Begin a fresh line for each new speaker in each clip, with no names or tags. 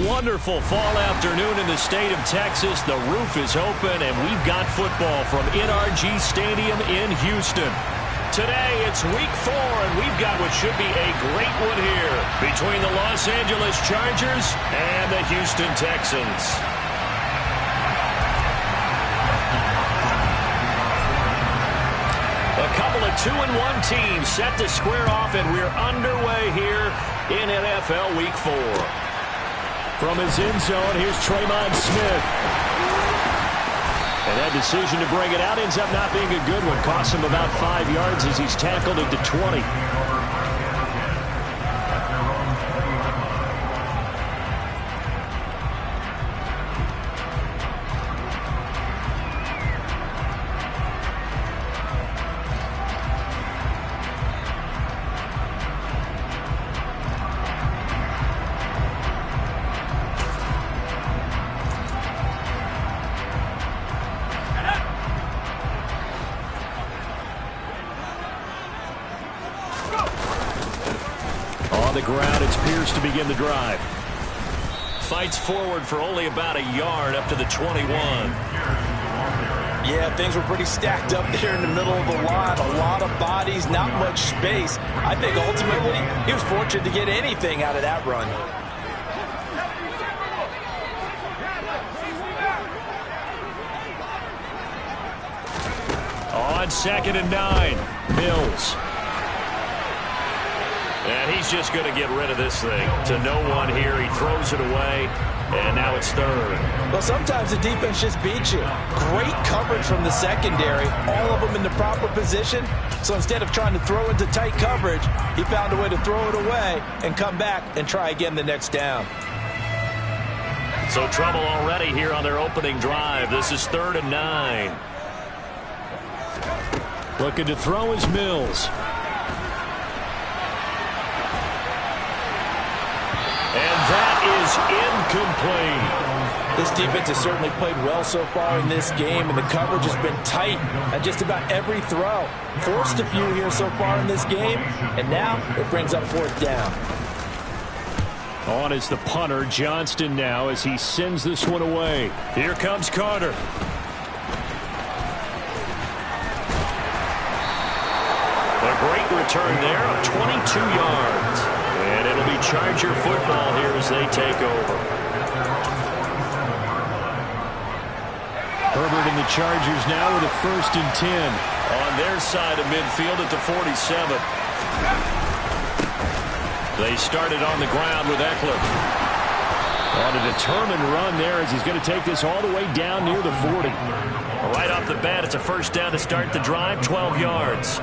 Wonderful fall afternoon in the state of Texas. The roof is open, and we've got football from NRG Stadium in Houston. Today, it's week 4, and we've got what should be a great one here between the Los Angeles Chargers and the Houston Texans. A couple of 2-1 teams set to square off, and we're underway here in NFL Week 4. From his end zone, here's Tremon Smith. And that decision to bring it out ends up not being a good one. Costs him about 5 yards as he's tackled into 20. The ground, it's Pierce to begin the drive. Fights forward for only about a yard up to the 21.
Yeah, things were pretty stacked up there in the middle of the line. A lot of bodies, not much space. I think ultimately he was fortunate to get anything out of that run.
On 2nd and 9, Mills. And he's just going to get rid of this thing to no one here. He throws it away, and now it's 3rd.
Well, sometimes the defense just beats you. Great coverage from the secondary, all of them in the proper position. So instead of trying to throw into tight coverage, he found a way to throw it away and come back and try again the next down.
So trouble already here on their opening drive. This is 3rd and 9. Looking to throw is Mills. And that is incomplete.
This defense has certainly played well so far in this game, and the coverage has been tight on just about every throw. Forced a few here so far in this game, and now it brings up 4th down.
On is the punter, Johnston, now as he sends this one away. Here comes Carter. A great return there of 22 yards. And it'll be Charger football here as they take over. Herbert and the Chargers now with a 1st and 10. On their side of midfield at the 47. They started on the ground with Eckler. On a determined run there as he's going to take this all the way down near the 40. Right off the bat, it's a 1st down to start the drive, 12 yards.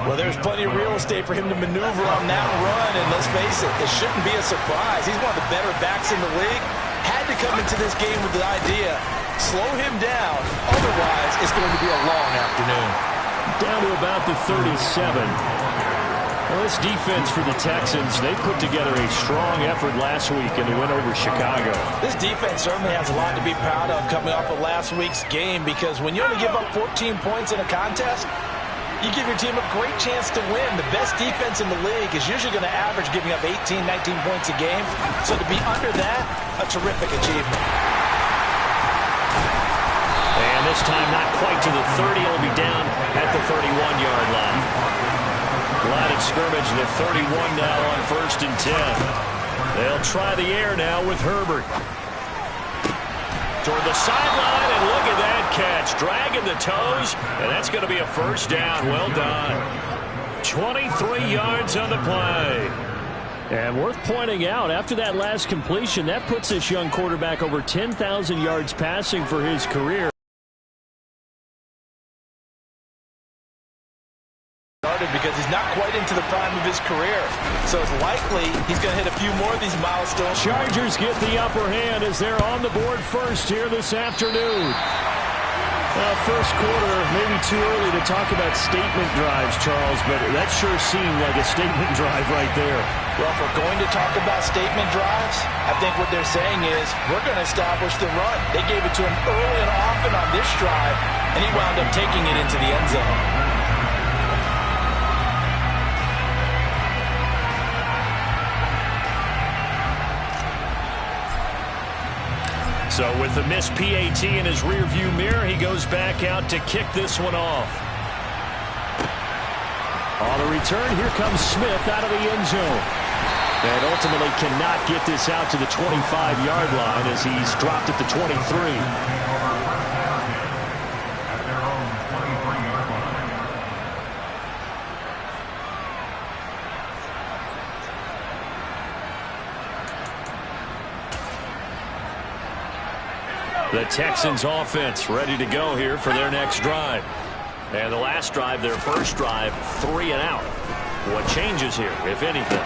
Well, there's plenty of real estate for him to maneuver on that run, and let's face it, it shouldn't be a surprise. He's one of the better backs in the league. Had to come into this game with the idea, slow him down, otherwise it's going to be a long afternoon.
Down to about the 37. Well, this defense for the Texans, they put together a strong effort last week in the win over Chicago.
This defense certainly has a lot to be proud of coming off of last week's game, because when you only give up 14 points in a contest, you give your team a great chance to win. The best defense in the league is usually going to average giving up 18, 19 points a game. So to be under that, a terrific achievement.
And this time not quite to the 30. It'll be down at the 31-yard line. Line of scrimmage, the 31 now on 1st and 10. They'll try the air now with Herbert. Toward the sideline, and look at that catch. Dragging the toes, and that's going to be a 1st down. Well done. 23 yards on the play. And worth pointing out, after that last completion, that puts this young quarterback over 10,000 yards passing for his career.
Because he's not quite into the prime of his career. So it's likely he's going to hit a few more of these milestones.
Chargers get the upper hand as they're on the board first here this afternoon. First quarter, maybe too early to talk about statement drives, Charles, but that sure seemed like a statement drive right there.
Well, if we're going to talk about statement drives, I think what they're saying is we're going to establish the run. They gave it to him early and often on this drive, and he wound up taking it into the end zone.
So with the missed PAT in his rearview mirror, he goes back out to kick this one off. On the return, here comes Smith out of the end zone. And ultimately cannot get this out to the 25-yard line as he's dropped at the 23. The Texans offense ready to go here for their next drive. And the last drive, their first drive, 3 and out. What changes here, if anything?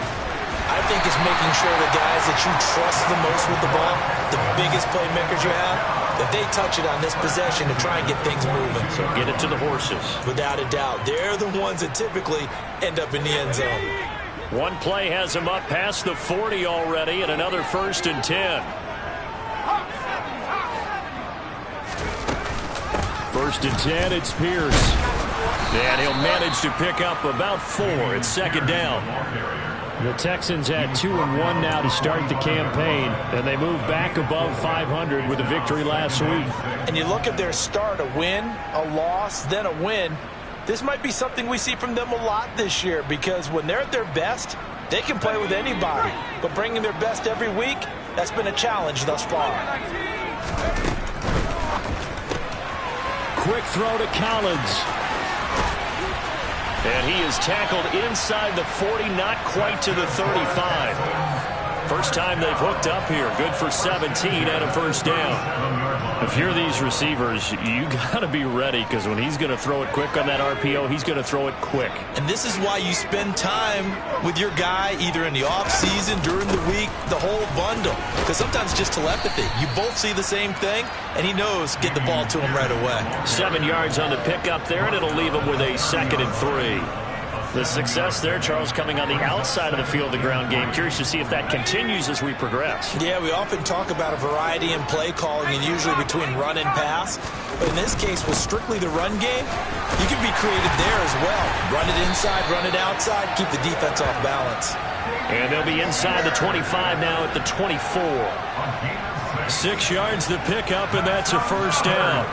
I think it's making sure the guys that you trust the most with the ball, the biggest playmakers you have, that they touch it on this possession to try and get things moving.
So get it to the horses.
Without a doubt. They're the ones that typically end up in the end zone.
One play has them up past the 40 already, and another 1st and 10. 1st and 10, it's Pierce. And he'll manage to pick up about 4. It's 2nd down. The Texans had 2-1 now to start the campaign, and they move back above 500 with a victory last week.
And you look at their start, a win, a loss, then a win. This might be something we see from them a lot this year, because when they're at their best, they can play with anybody. But bringing their best every week, that's been a challenge thus far.
Quick throw to Collins. And he is tackled inside the 40, not quite to the 35. First time they've hooked up here. Good for 17 and a 1st down. If you're these receivers, you got to be ready, because when he's going to throw it quick on that RPO, he's going to throw it quick.
And this is why you spend time with your guy either in the offseason, during the week, the whole bundle. Because sometimes it's just telepathy. You both see the same thing, and he knows get the ball to him right away.
7 yards on the pickup there, and it'll leave him with a 2nd and 3. The success there, Charles, coming on the outside of the field, the ground game. Curious to see if that continues as we progress.
Yeah, we often talk about a variety in play calling, and usually between run and pass. But in this case, with strictly the run game, you can be creative there as well. Run it inside, run it outside, keep the defense off balance.
And they'll be inside the 25 now at the 24. 6 yards to pick up, and that's a 1st down.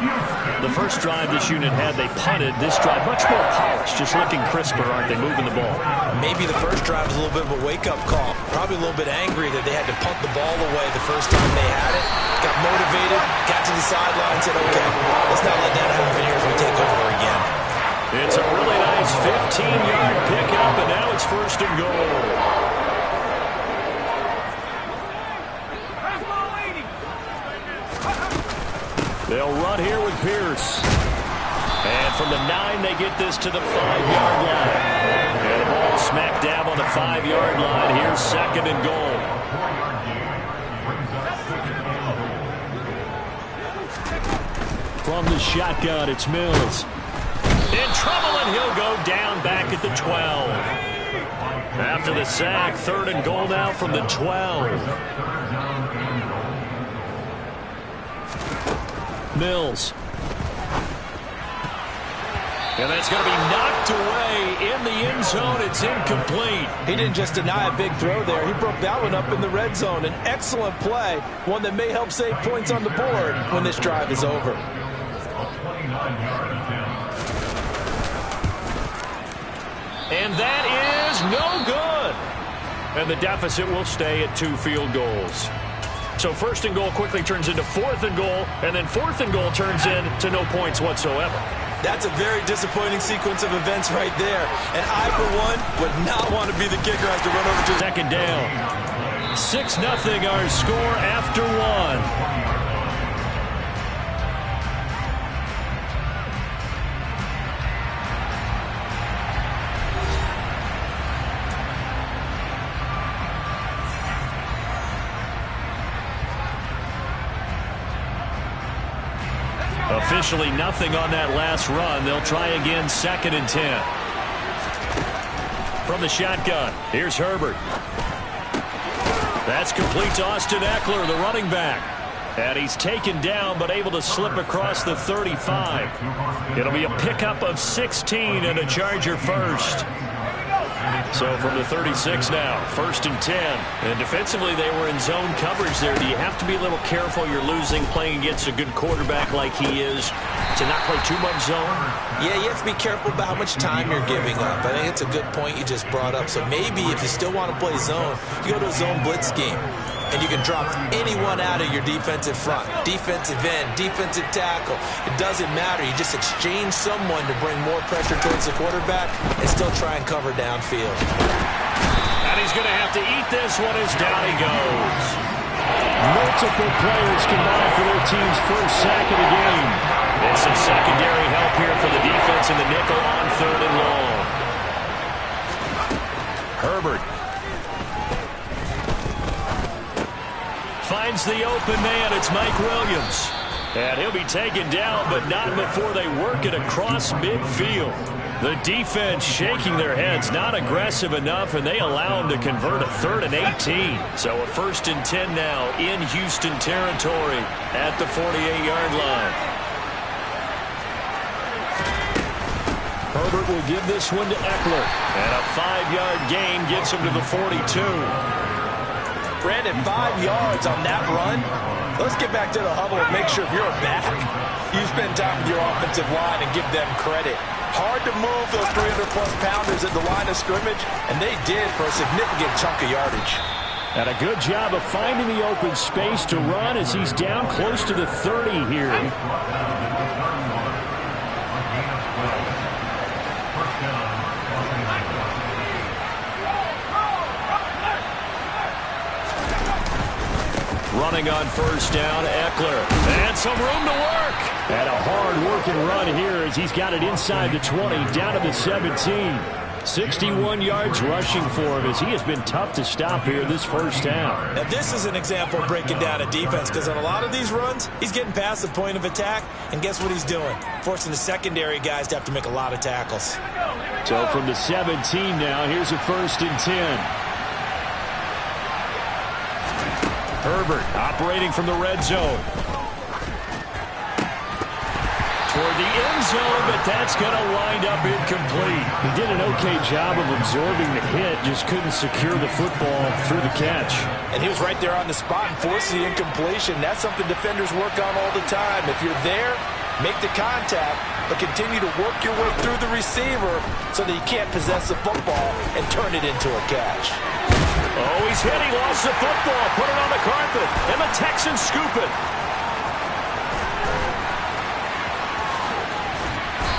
The first drive this unit had, they punted. This drive, much more polished, just looking crisper, aren't they, moving the ball? Maybe
the first drive was a little bit of a wake-up call. Probably a little bit angry that they had to punt the ball away the first time they had it. Got motivated, got to the sideline, said, okay, let's not let that happen here as we take over again.
It's a really nice 15-yard pickup, and now it's 1st and goal. They'll run here with Pierce. And from the 9, they get this to the 5-yard line. And the ball smack dab on the 5-yard line. Here's 2nd and goal. From the shotgun, it's Mills. In trouble, and he'll go down back at the 12. After the sack, 3rd and goal now from the 12. Mills. And that's going to be knocked away in the end zone. It's incomplete.
He didn't just deny a big throw there. He broke that one up in the red zone. An excellent play, one that may help save points on the board when this drive is over.
And that is no good. And the deficit will stay at 2 field goals. So 1st and goal quickly turns into 4th and goal, and then 4th and goal turns into no points whatsoever.
That's a very disappointing sequence of events right there. And I, for one, would not want to be the kicker as to run over to
2nd down. 6-0 our score after 1. A Officially nothing on that last run. They'll try again, 2nd and 10. From the shotgun, here's Herbert. That's complete to Austin Ekeler, the running back. And he's taken down, but able to slip across the 35. It'll be a pickup of 16 and a Charger first. So from the 36 now, 1st and 10. And defensively, they were in zone coverage there. Do you have to be a little careful? You're losing playing against a good quarterback like he is to not play too much zone?
Yeah, you have to be careful about how much time you're giving up. I think it's a good point you just brought up. So maybe if you still want to play zone, you go to a zone blitz scheme. And you can drop anyone out of your defensive front, defensive end, defensive tackle. It doesn't matter. You just exchange someone to bring more pressure towards the quarterback and still try and cover downfield.
And he's going to have to eat this one as down he goes.
Multiple players combined for their team's first sack of the game.
And some secondary help here for the defense in the nickel on 3rd and long. Herbert. Finds the open man. It's Mike Williams. And he'll be taken down, but not before they work it across midfield. The defense shaking their heads, not aggressive enough, and they allow him to convert a 3rd and 18. So a 1st and 10 now in Houston territory at the 48-yard line. Herbert will give this one to Ekeler. And a 5-yard gain gets him to the 42.
Brandon, 5 yards on that run. Let's get back to the huddle and make sure if you're a back, you spend time with your offensive line and give them credit. Hard to move those 300-plus pounders at the line of scrimmage, and they did for a significant chunk of yardage.
And a good job of finding the open space to run as he's down close to the 30 here.
Running on 1st down, Ekeler. And some room to work.
And a hard-working run here as he's got it inside the 20, down to the 17. 61 yards rushing for him as he has been tough to stop here this first half.
Now, this is an example of breaking down a defense because on a lot of these runs, he's getting past the point of attack, and guess what he's doing? Forcing the secondary guys to have to make a lot of tackles.
So from the 17 now, here's a 1st and 10.
Herbert operating from the red zone. Toward the end zone, but that's going to wind up incomplete.
He did an okay job of absorbing the hit, just couldn't secure the football through the catch.
And he was right there on the spot and forced the incompletion. That's something defenders work on all the time. If you're there, make the contact, but continue to work your way through the receiver so that you can't possess the football and turn it into a catch.
Oh, he's hit. He lost the football. Put it on the carpet. And the Texans scoop it.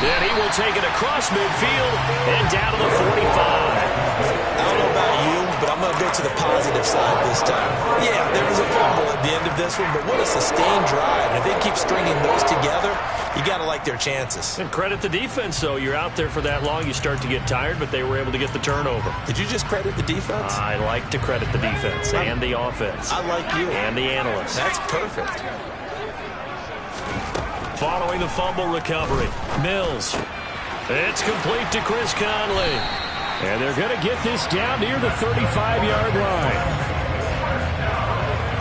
Then he will take it across midfield and down to the 45.
I don't know about you, but I'm going to go to the positive side this time. Yeah, there was a fumble at the end of this one, but what a sustained drive. And if they keep stringing those together, you got to like their chances.
And credit the defense, though. You're out there for that long, you start to get tired, but they were able to get the turnover.
Did you just credit the defense?
I like to credit the defense and the offense.
I like you.
And the analysts.
That's perfect.
Following the fumble recovery, Mills. It's complete to Chris Conley.
And they're going to get this down near the 35-yard line.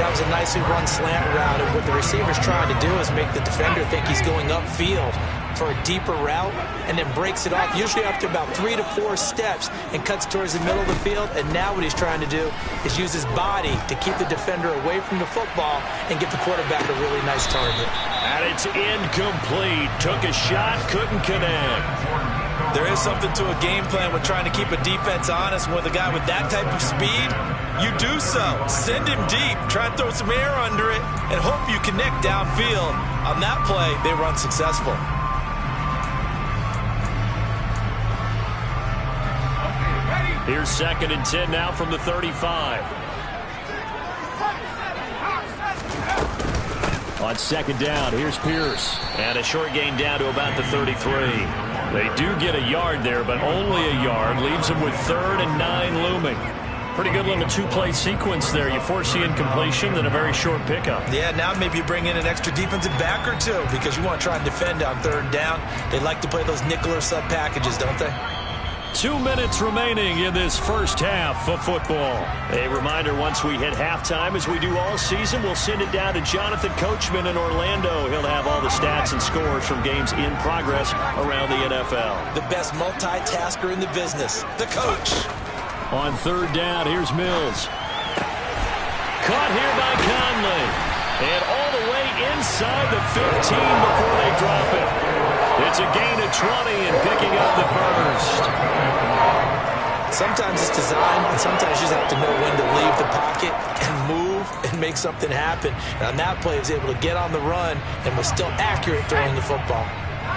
That was a nicely run slant route, and what the receiver's trying to do is make the defender think he's going upfield for a deeper route, and then breaks it off, usually after about 3 to 4 steps, and cuts towards the middle of the field. And now what he's trying to do is use his body to keep the defender away from the football and get the quarterback a really nice target.
And it's incomplete. Took a shot, couldn't connect.
There is something to a game plan with trying to keep a defense honest. With a guy with that type of speed, you do so. Send him deep, try and throw some air under it, and hope you connect downfield. On that play, they run successful.
Here's 2nd and 10 now from the 35.
On 2nd down, here's Pierce.
And a short gain down to about the 33. They do get a yard there, but only a yard. Leaves them with 3rd and 9 looming. Pretty good little two-play sequence there. You force the incompletion, then a very short pickup.
Yeah, now maybe you bring in an extra defensive back or two because you want to try and defend on third down. They like to play those nickel or sub packages, don't they?
2 minutes remaining in this first half of football. A reminder, once we hit halftime, as we do all season, we'll send it down to Jonathan Coachman in Orlando. He'll have all the stats and scores from games in progress around the NFL.
The best multitasker in the business, the coach.
On third down, here's Mills.
Caught here by Conley. And all the way inside the 15 before they drop it. It's a gain of 20 and picking up the first.
Sometimes it's designed, and sometimes you just have to know when to leave the pocket and move and make something happen. And on that play, he was able to get on the run and was still accurate throwing the football.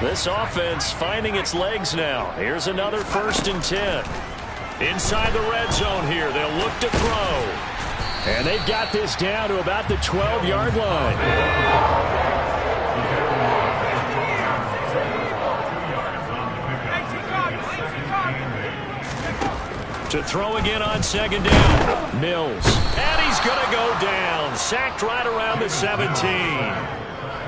This offense finding its legs now. Here's another 1st and 10. Inside the red zone here, they'll look to throw.
And they've got this down to about the 12-yard line.
To throw again on 2nd down. Mills. And he's going to go down. Sacked right around the 17.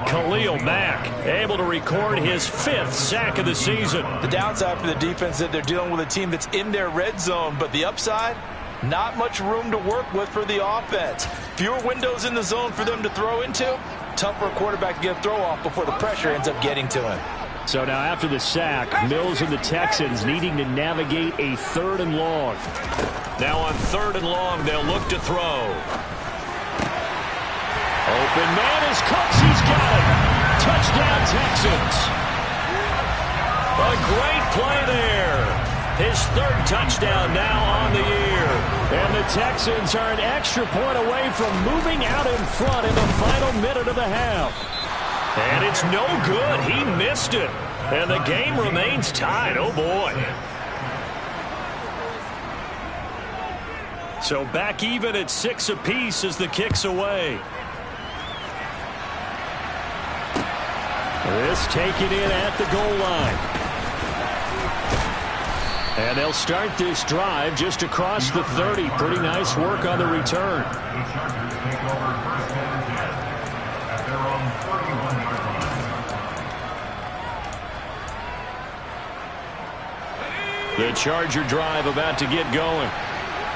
Khalil Mack able to record his 5th sack of the season.
The downside for the defense is that they're dealing with a team that's in their red zone, but the upside, not much room to work with for the offense. Fewer windows in the zone for them to throw into. Tough for a quarterback to get a throw off before the pressure ends up getting to him.
So now after the sack, Mills and the Texans needing to navigate a 3rd and long.
Now on 3rd and long, they'll look to throw. Open man is Cooks. He's got it. Touchdown, Texans. A great play there. His 3rd touchdown now on the year.
And the Texans are an extra point away from moving out in front in the final minute of the half.
And it's no good. He missed it. And the game remains tied. Oh, boy. So back even at 6 apiece as the kick's away.
This taken in at the goal line. And they'll start this drive just across the 30. Pretty nice work on the return.
The Charger drive about to get going.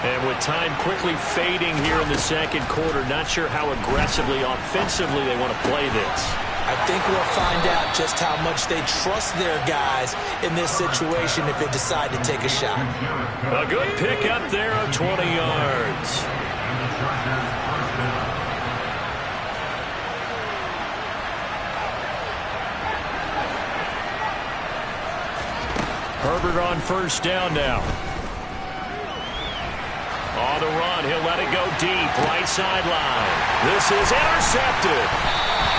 And with time quickly fading here in the 2nd quarter, not sure how aggressively, offensively they want to play this.
I think we'll find out just how much they trust their guys in this situation if they decide to take a shot.
A good pickup there of 20 yards. Herbert on 1st down now. On the run, he'll let it go deep, right sideline. This is intercepted.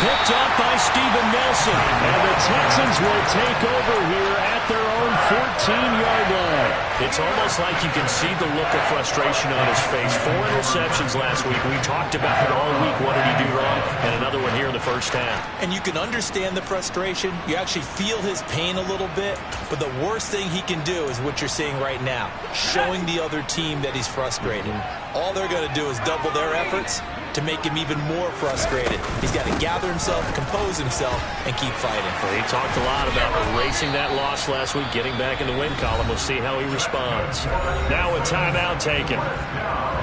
Picked up by Steven Nelson.
And the Texans will take over here at their own 14-yard line.
It's almost like you can see the look of frustration on his face. 4 interceptions last week. We talked about it all week. What did he do wrong? And another one here in the 1st half.
And you can understand the frustration. You actually feel his pain a little bit. But the worst thing he can do is what you're seeing right now, showing the other team that he's frustrated. All they're going to do is double their efforts to make him even more frustrated. He's got to gather himself, compose himself, and keep fighting.
Well, he talked a lot about erasing that loss last week, getting back in the win column. We'll see how he responds. Now a timeout taken.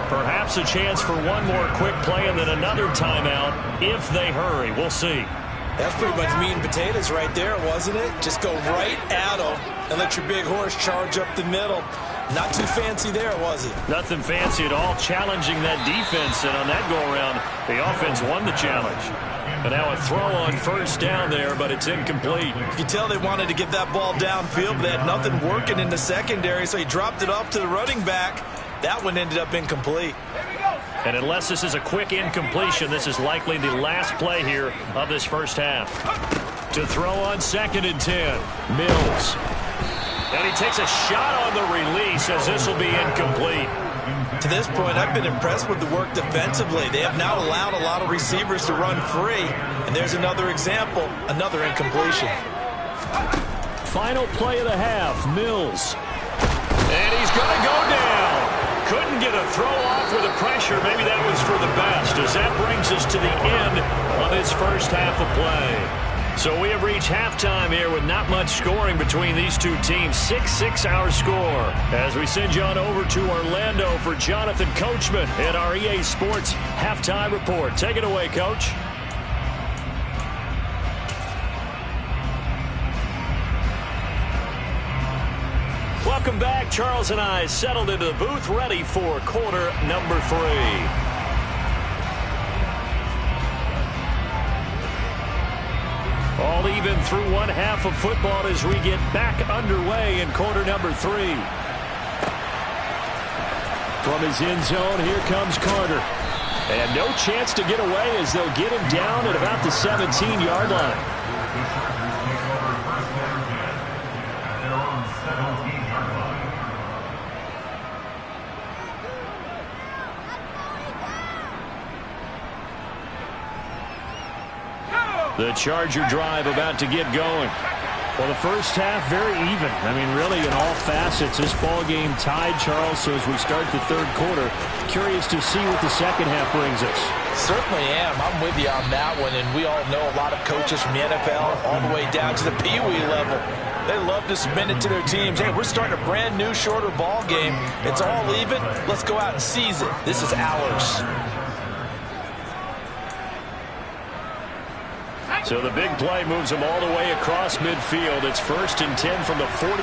Perhaps a chance for one more quick play and then another timeout if they hurry. We'll see.
That's pretty much meat and potatoes right there, wasn't it? Just go right at him and let your big horse charge up the middle. Not too fancy there, was it?
Nothing fancy at all, challenging that defense, and on that go-around, the offense won the challenge. And now a throw on 1st down there, but it's incomplete.
You can tell they wanted to get that ball downfield, but they had nothing working in the secondary, so he dropped it off to the running back. That one ended up incomplete.
And unless this is a quick incompletion, this is likely the last play here of this 1st half. To throw on 2nd and 10, Mills. And he takes a shot on the release as this will be incomplete.
To this point, I've been impressed with the work defensively. They have now allowed a lot of receivers to run free. And there's another example, another incompletion.
Final play of the half, Mills.
And he's going to go down. Couldn't get a throw off with the pressure. Maybe that was for the best, as that brings us to the end of this first half of play. So we have reached halftime here with not much scoring between these two teams. 6-6 our score. As we send you on over to Orlando for Jonathan Coachman at our EA Sports Halftime Report. Take it away, Coach. Welcome back. Charles and I settled into the booth, ready for quarter number 3. All even through one half of football as we get back underway in quarter number 3. From his end zone, here comes Carter. And no chance to get away as they'll get him down at about the 17-yard line. The Charger drive about to get going. Well, the first half, very even. I mean, really, in all facets, this ball game tied, Charles. So as we start the third quarter, curious to see what the second half brings us.
Certainly am. I'm with you on that one. And we all know a lot of coaches from the NFL all the way down to the Pee Wee level. They love to submit it to their teams. Hey, we're starting a brand new, shorter ball game. It's all even. Let's go out and seize it. This is ours.
So the big play moves them all the way across midfield. It's 1st and 10 from the 45.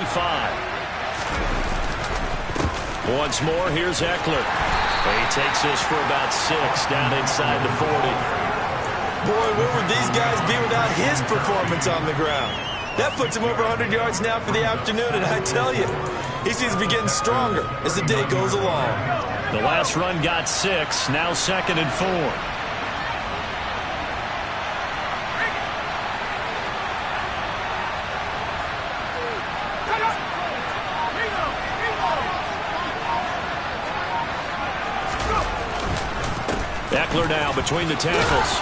Once more, here's Eckler. He takes this for about 6 down inside the 40.
Boy, where would these guys be without his performance on the ground? That puts him over 100 yards now for the afternoon, and I tell you, he seems to be getting stronger as the day goes along.
The last run got 6, now 2nd and 4. Eckler now between the tackles.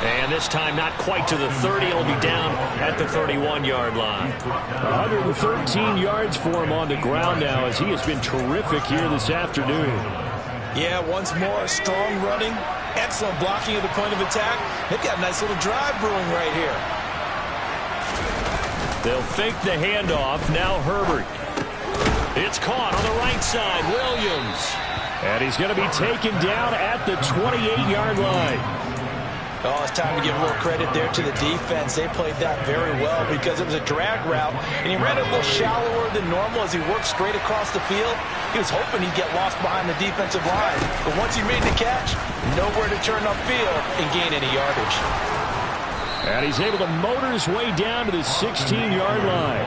And this time not quite to the 30. He'll be down at the 31-yard line.
113 yards for him on the ground now as he has been terrific here this afternoon.
Yeah, once more, strong running, excellent blocking at the point of attack. They've got a nice little drive brewing right here.
They'll fake the handoff. Now Herbert. It's caught on the right side. Williams.
And he's going to be taken down at the 28-yard line.
Oh, it's time to give a little credit there to the defense. They played that very well because it was a drag route, and he ran it a little shallower than normal as he worked straight across the field. He was hoping he'd get lost behind the defensive line, but once he made the catch, nowhere to turn upfield and gain any yardage.
And he's able to motor his way down to the 16-yard line.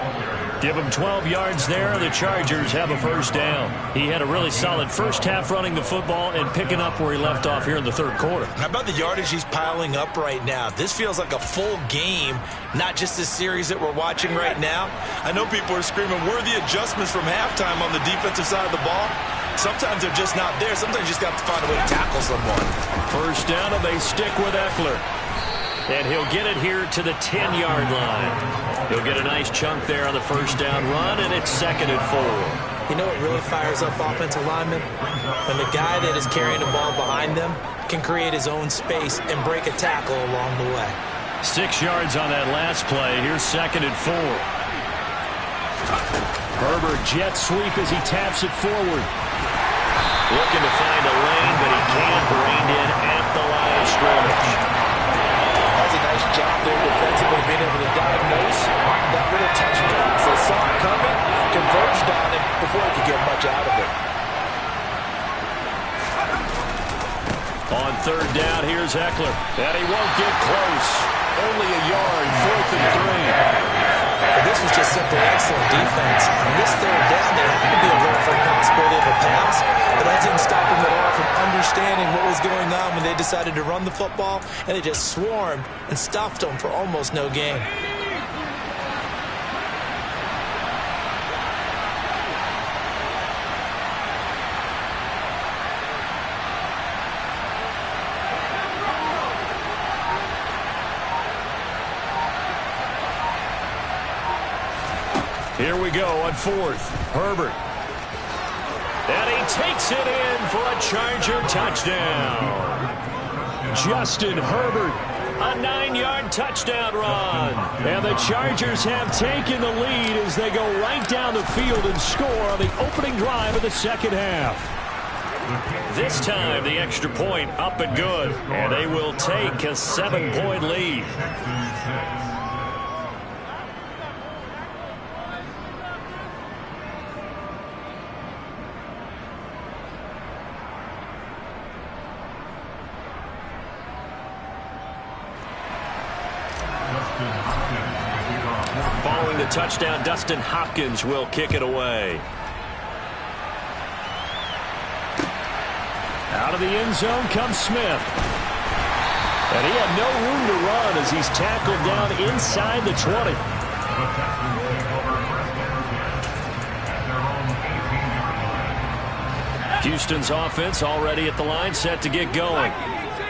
Give him 12 yards there. The Chargers have a first down. He had a really solid first half running the football and picking up where he left off here in the third quarter.
How about the yardage he's piling up right now? This feels like a full game, not just this series that we're watching right now. I know people are screaming, worthy adjustments from halftime on the defensive side of the ball. Sometimes they're just not there. Sometimes you just got to find a way to tackle someone.
First down, and they stick with Eckler. And he'll get it here to the 10-yard line. He'll get a nice chunk there on the first down run, and it's 2nd and 4.
You know what really fires up offensive linemen? When the guy that is carrying the ball behind them can create his own space and break a tackle along the way.
6 yards on that last play. Here's 2nd and 4.
Herbert jet sweep as he taps it forward.
Looking to find a lane, but he can't. Reined in at the line of scrimmage.
That's a nice job there defensively, being able to diagnose that little touch pass. They saw it coming, converged on it before he could get much out of it.
On third down, here's Eckler. And he won't get close. Only a yard, 4th and 3.
But this was just simply excellent defense. On this third down, there had to be a very fair possibility of a pass, but that didn't stop him at all from understanding what was going on when they decided to run the football, and they just swarmed and stuffed them for almost no gain.
Here we go on 4th. Herbert. And he takes it in for a Charger touchdown. Justin Herbert, a 9-yard touchdown run. And the Chargers have taken the lead as they go right down the field and score on the opening drive of the second half. This time, the extra point up and good. And they will take a 7-point lead. Following the touchdown, Dustin Hopkins will kick it away. Out of the end zone comes Smith. And he had no room to run as he's tackled down inside the 20. Houston's offense already at the line, set to get going.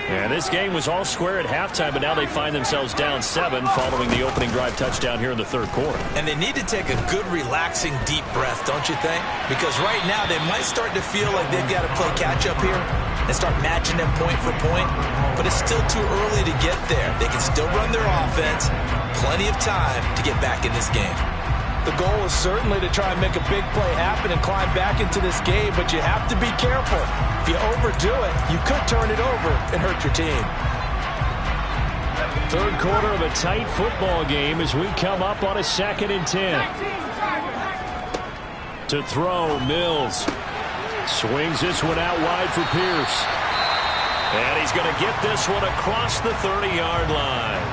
And this game was all square at halftime, but now they find themselves down 7 following the opening drive touchdown here in the third quarter.
And they need to take a good, relaxing, deep breath, don't you think? Because right now they might start to feel like they've got to play catch-up here and start matching them point for point. But it's still too early to get there. They can still run their offense. Plenty of time to get back in this game. The goal is certainly to try and make a big play happen and climb back into this game, but you have to be careful. If you overdo it, you could turn it over and hurt your team.
Third quarter of a tight football game as we come up on a 2nd and 10. To throw, Mills. Swings this one out wide for Pierce.
And he's going to get this one across the 30-yard line.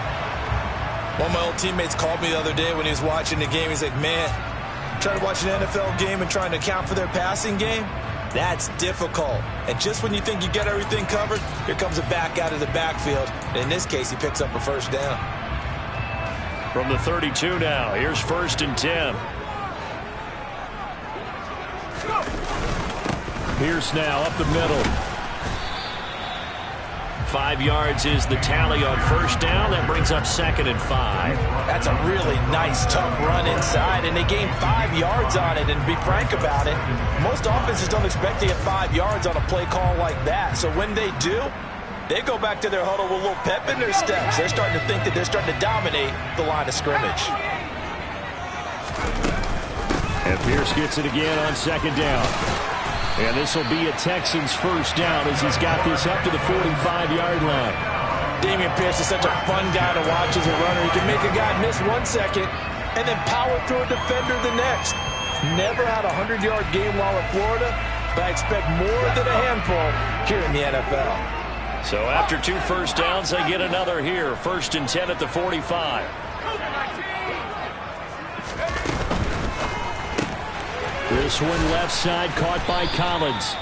One of my old teammates called me the other day when he was watching the game. He's like, man, trying to watch an NFL game and trying to account for their passing game, that's difficult. And just when you think you get everything covered, here comes a back out of the backfield. And in this case, he picks up a first down.
From the 32 now, here's 1st and 10.
Pierce now up the middle.
5 yards is the tally on first down. That brings up 2nd and 5.
That's a really nice, tough run inside, and they gained 5 yards on it. And to be frank about it, most offenses don't expect to get 5 yards on a play call like that. So when they do, they go back to their huddle with a little pep in their steps. They're starting to think that they're starting to dominate the line of scrimmage.
And Pierce gets it again on 2nd down. And this will be a Texans first down as he's got this up to the 45-yard line.
Dameon Pierce is such a fun guy to watch as a runner. He can make a guy miss 1 second and then power through a defender the next. Never had a 100-yard game while in Florida, but I expect more than a handful here in the NFL.
So after 2 first downs, they get another here. 1st and 10 at the 45.
This one left side caught by Collins.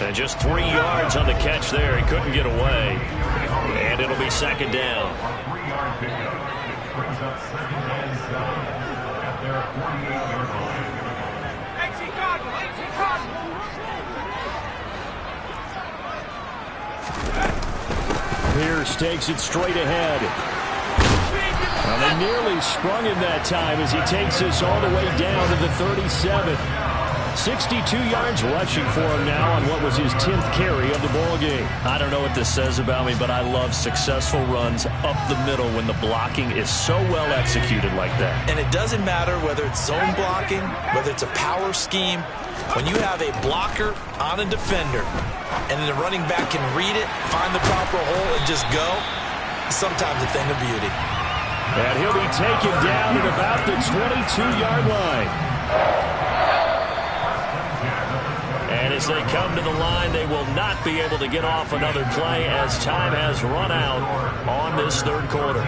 And just 3 yards on the catch there. He couldn't get away. And it'll be 2nd down.
Pierce takes it straight ahead. Well, they nearly sprung him that time as he takes this all the way down to the 37. 62 yards rushing for him now on what was his 10th carry of the ball game.
I don't know what this says about me, but I love successful runs up the middle when the blocking is so well executed like that.
And it doesn't matter whether it's zone blocking, whether it's a power scheme. When you have a blocker on a defender and the running back can read it, find the proper hole, and just go, sometimes a thing of beauty.
And he'll be taken down at about the 22-yard line.
And as they come to the line, they will not be able to get off another play as time has run out on this third quarter.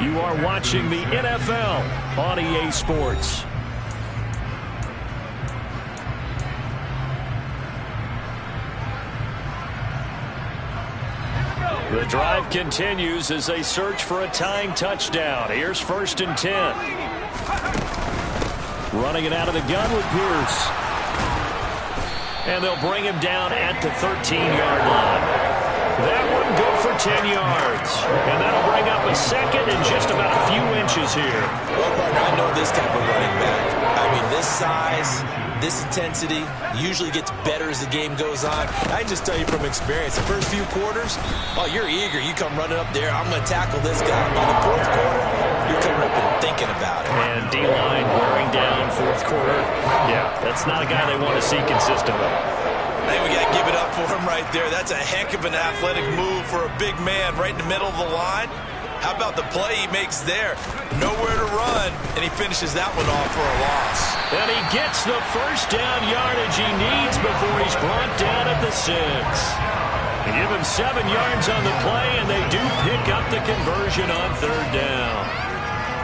You are watching the NFL on EA Sports. The drive continues as they search for a tying touchdown. Here's 1st and 10.
Running it out of the gun with Pierce.
And they'll bring him down at the 13-yard line. That one good for 10 yards. And that'll bring up a 2nd and just about a few inches here.
Well, I know this type of running back. I mean, this size, this intensity usually gets better as the game goes on. I can just tell you from experience, the first few quarters, oh, you're eager. You come running up there, I'm going to tackle this guy. By the fourth quarter, you're coming up and thinking about it.
And D-line wearing down fourth quarter. Yeah, that's not a guy they want to see consistently.
I think we got to give it up for him right there. That's a heck of an athletic move for a big man right in the middle of the line. How about the play he makes there? Nowhere to run, and he finishes that one off for a loss.
And he gets the first down yardage he needs before he's brought down at the 6. They give him 7 yards on the play, and they do pick up the conversion on third down.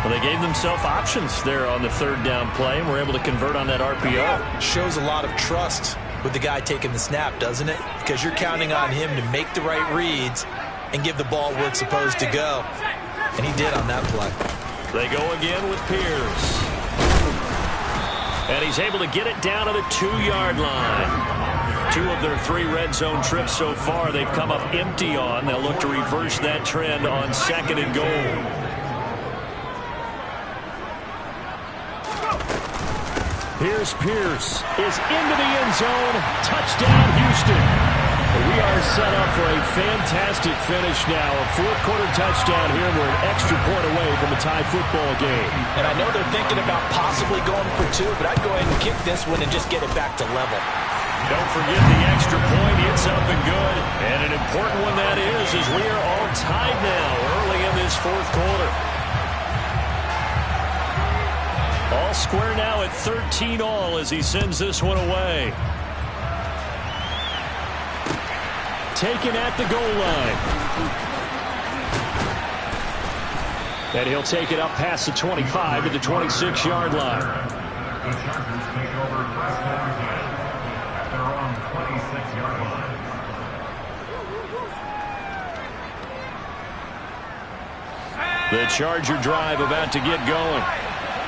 Well, they gave themselves options there on the third down play, and were able to convert on that RPO.
Shows a lot of trust with the guy taking the snap, doesn't it? Because you're counting on him to make the right reads and give the ball where it's supposed to go. And he did on that play.
They go again with Pierce. And he's able to get it down to the 2-yard line. 2 of their 3 red zone trips so far they've come up empty on. They'll look to reverse that trend on 2nd and goal.
Here's Pierce is into the end zone. Touchdown, Houston. We are set up for a fantastic finish now. A fourth-quarter touchdown here. We're an extra point away from a tie football game.
And I know they're thinking about possibly going for 2, but I'd go ahead and kick this one and just get it back to level.
Don't forget the extra point. It's up and good. And an important one that is, as we are all tied now early in this fourth quarter. All square now at 13 all as he sends this one away. Taken at the goal line. And he'll take it up past the 25 to the 26-yard line.
The Chargers take over first down again at their own 26-yard line.
The Charger drive about to get going.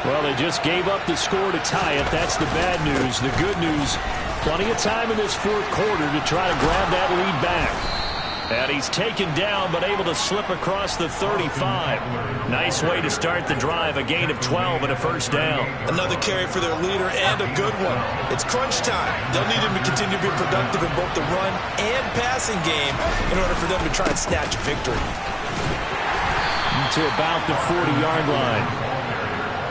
Well, they just gave up the score to tie it. That's the bad news. The good news, plenty of time in this fourth quarter to try to grab that lead back. And he's taken down, but able to slip across the 35. Nice way to start the drive, a gain of 12 and a first down.
Another carry for their leader and a good one. It's crunch time. They'll need him to continue to be productive in both the run and passing game in order for them to try and snatch a victory.
To about the 40-yard line.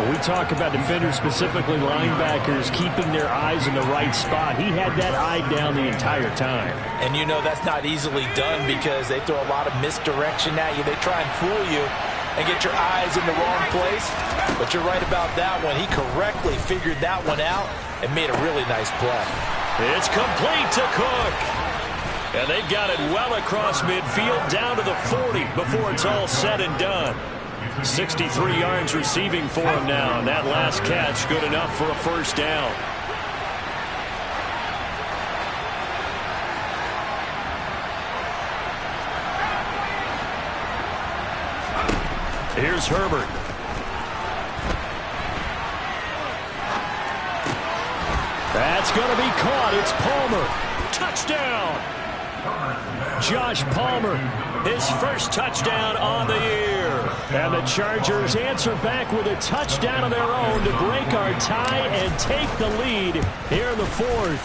When we talk about defenders, specifically linebackers, keeping their eyes in the right spot, he had that eye down the entire time.
And you know that's not easily done because they throw a lot of misdirection at you. They try and fool you and get your eyes in the wrong place. But you're right about that one. He correctly figured that one out and made a really nice play.
It's complete to Cook. And they've got it well across midfield down to the 40 before it's all said and done. 63 yards receiving for him now, and that last catch good enough for a first down. Here's Herbert. That's going to be caught. It's Palmer. Touchdown. Josh Palmer, his first touchdown on the year. And the Chargers answer back with a touchdown of their own to break our tie and take the lead here in the fourth.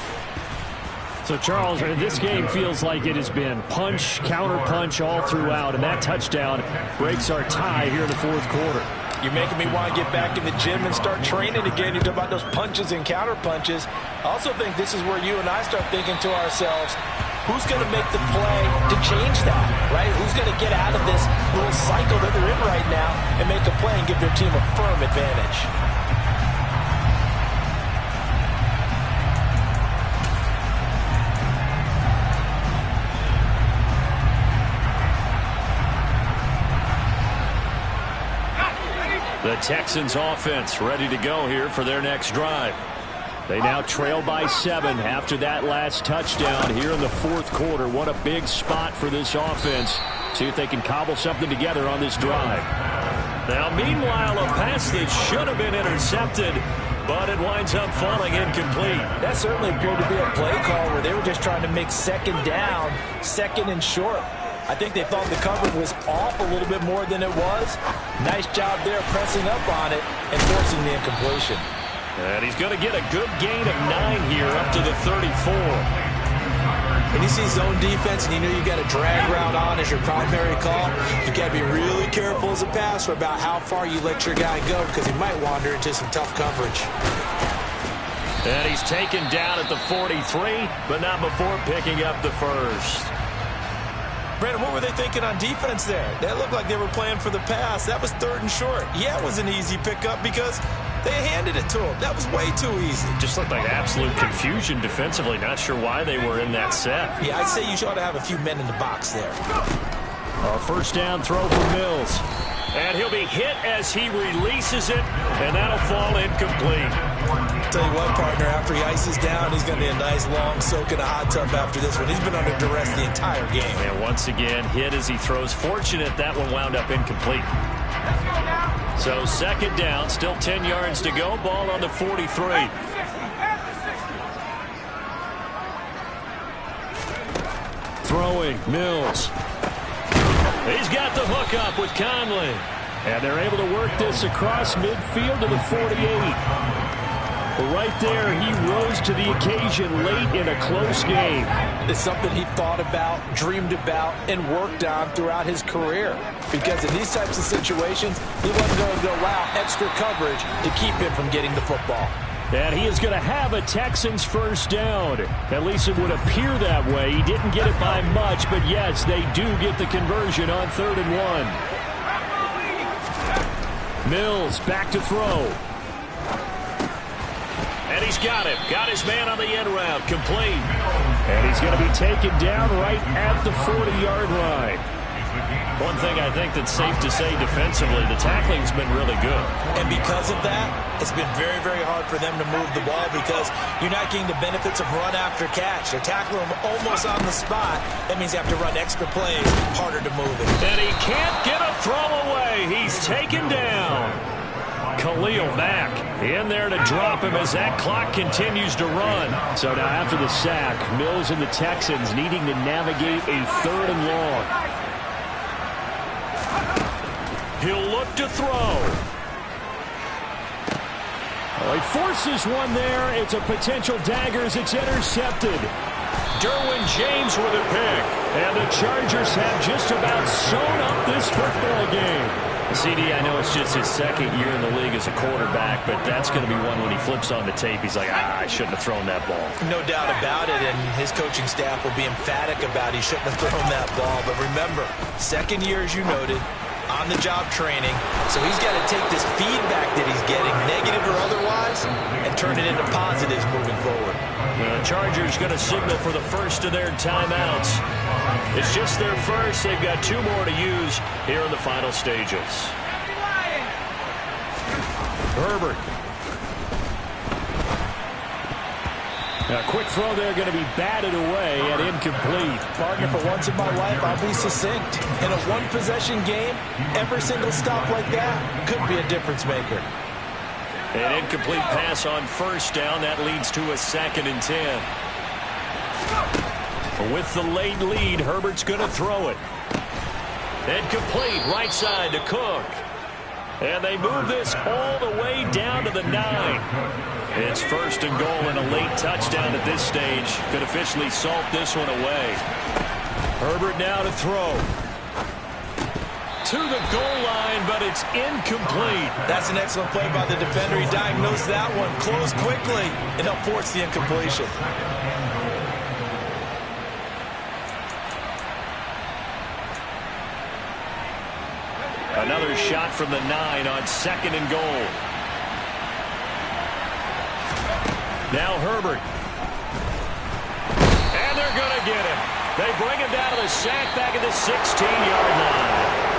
So, Charles, this game feels like it has been punch, counter-punch all throughout, and that touchdown breaks our tie here in the fourth quarter.
You're making me want to get back in the gym and start training again. You talk about those punches and counter-punches. I also think this is where you and I start thinking to ourselves, who's going to make the play to change that, right? Who's going to get out of this little cycle that they're in right now and make a play and give their team a firm advantage?
The Texans offense ready to go here for their next drive. They now trail by 7 after that last touchdown here in the fourth quarter. What a big spot for this offense. See if they can cobble something together on this drive. Now, meanwhile, a pass that should have been intercepted, but it winds up falling incomplete.
That certainly appeared to be a play call where they were just trying to make second down, second and short. I think they thought the coverage was off a little bit more than it was. Nice job there pressing up on it and forcing the incompletion.
And he's going to get a good gain of 9 here up to the 34.
When you see zone defense and you know you got a drag route on as your primary call, you got to be really careful as a passer about how far you let your guy go because he might wander into some tough coverage.
And he's taken down at the 43, but not before picking up the first.
Brandon, what were they thinking on defense there? That looked like they were playing for the pass. That was 3rd and short. Yeah, it was an easy pickup because they handed it to him. That was way too easy.
Just looked like absolute confusion defensively. Not sure why they were in that set.
Yeah, I'd say you ought to have a few men in the box there.
A first down throw for Mills. And he'll be hit as he releases it, and that'll fall incomplete.
Tell you what, partner, after he ices down, he's going to be a nice long soak in a hot tub after this one. He's been under duress the entire game.
And once again, hit as he throws. Fortunate that one wound up incomplete. So 2nd down, still 10 yards to go. Ball on the 43. Throwing, Mills. He's got the hook up with Conley. And they're able to work this across midfield to the 48. Right there, he rose to the occasion late in a close game.
It's something he thought about, dreamed about, and worked on throughout his career. Because in these types of situations, he wasn't going to allow extra coverage to keep him from getting the football.
And he is going to have a Texans first down. At least it would appear that way. He didn't get it by much, but yes, they do get the conversion on 3rd and 1. Mills back to throw. And he's got him. Got his man on the end route. Complete. And he's going to be taken down right at the 40-yard line. One thing I think that's safe to say defensively, the tackling's been really good.
And because of that, it's been very, very hard for them to move the ball because you're not getting the benefits of run after catch. They're tackling him almost on the spot. That means you have to run extra plays, harder to move it.
And he can't get a throw away. He's taken down. Khalil Mack in there to drop him as that clock continues to run. So now after the sack, Mills and the Texans needing to navigate a 3rd and long. He'll look to throw. Oh, he forces one there. It's a potential dagger as it's intercepted. Derwin James with a pick. And the Chargers have just about sewn up this football game. CD, I know it's just his 2nd year in the league as a quarterback, but that's going to be one when he flips on the tape. He's like, I shouldn't have thrown that ball.
No doubt about it, and his coaching staff will be emphatic about he shouldn't have thrown that ball. But remember, 2nd year, as you noted, on-the-job training. So he's got to take this feedback that he's getting, negative or otherwise, and turn it into positives moving forward.
The Chargers going to signal for the first of their timeouts. It's just their first. They've got 2 more to use here in the final stages. Herbert. A quick throw there going to be batted away and incomplete.
Partner, for once in my life, I'll be succinct. In a one-possession game, every single stop like that could be a difference maker.
An incomplete pass on first down. That leads to a 2nd and 10. With the late lead, Herbert's going to throw it. Incomplete, right side to Cook. And they move this all the way down to the 9. It's 1st and goal and a late touchdown at this stage. Could officially salt this one away. Herbert now to throw. To the goal line, but it's incomplete.
That's an excellent play by the defender. He diagnosed that one, closed quickly, and helped force the incompletion.
Another shot from the 9 on 2nd and goal. Now Herbert. And they're going to get him. They bring him down to the sack back at the 16-yard line.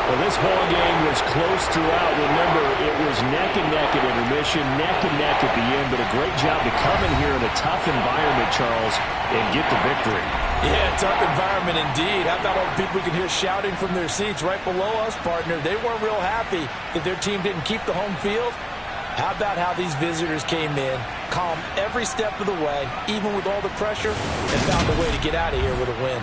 Well, this ball game was close throughout. Remember, it was neck and neck at intermission, neck and neck at the end, but a great job to come in here in a tough environment, Charles, and get the victory.
Yeah, tough environment indeed. How about all the people we can hear shouting from their seats right below us, partner? They weren't real happy that their team didn't keep the home field. How about how these visitors came in, calm every step of the way, even with all the pressure, and found a way to get out of here with a win.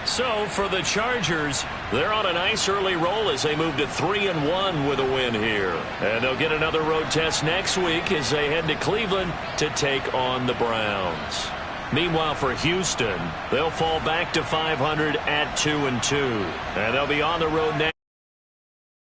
So for the Chargers, they're on a nice early roll as they move to 3-1 with a win here. And they'll get another road test next week as they head to Cleveland to take on the Browns. Meanwhile, for Houston, they'll fall back to 500 at 2-2. And they'll be on the road next.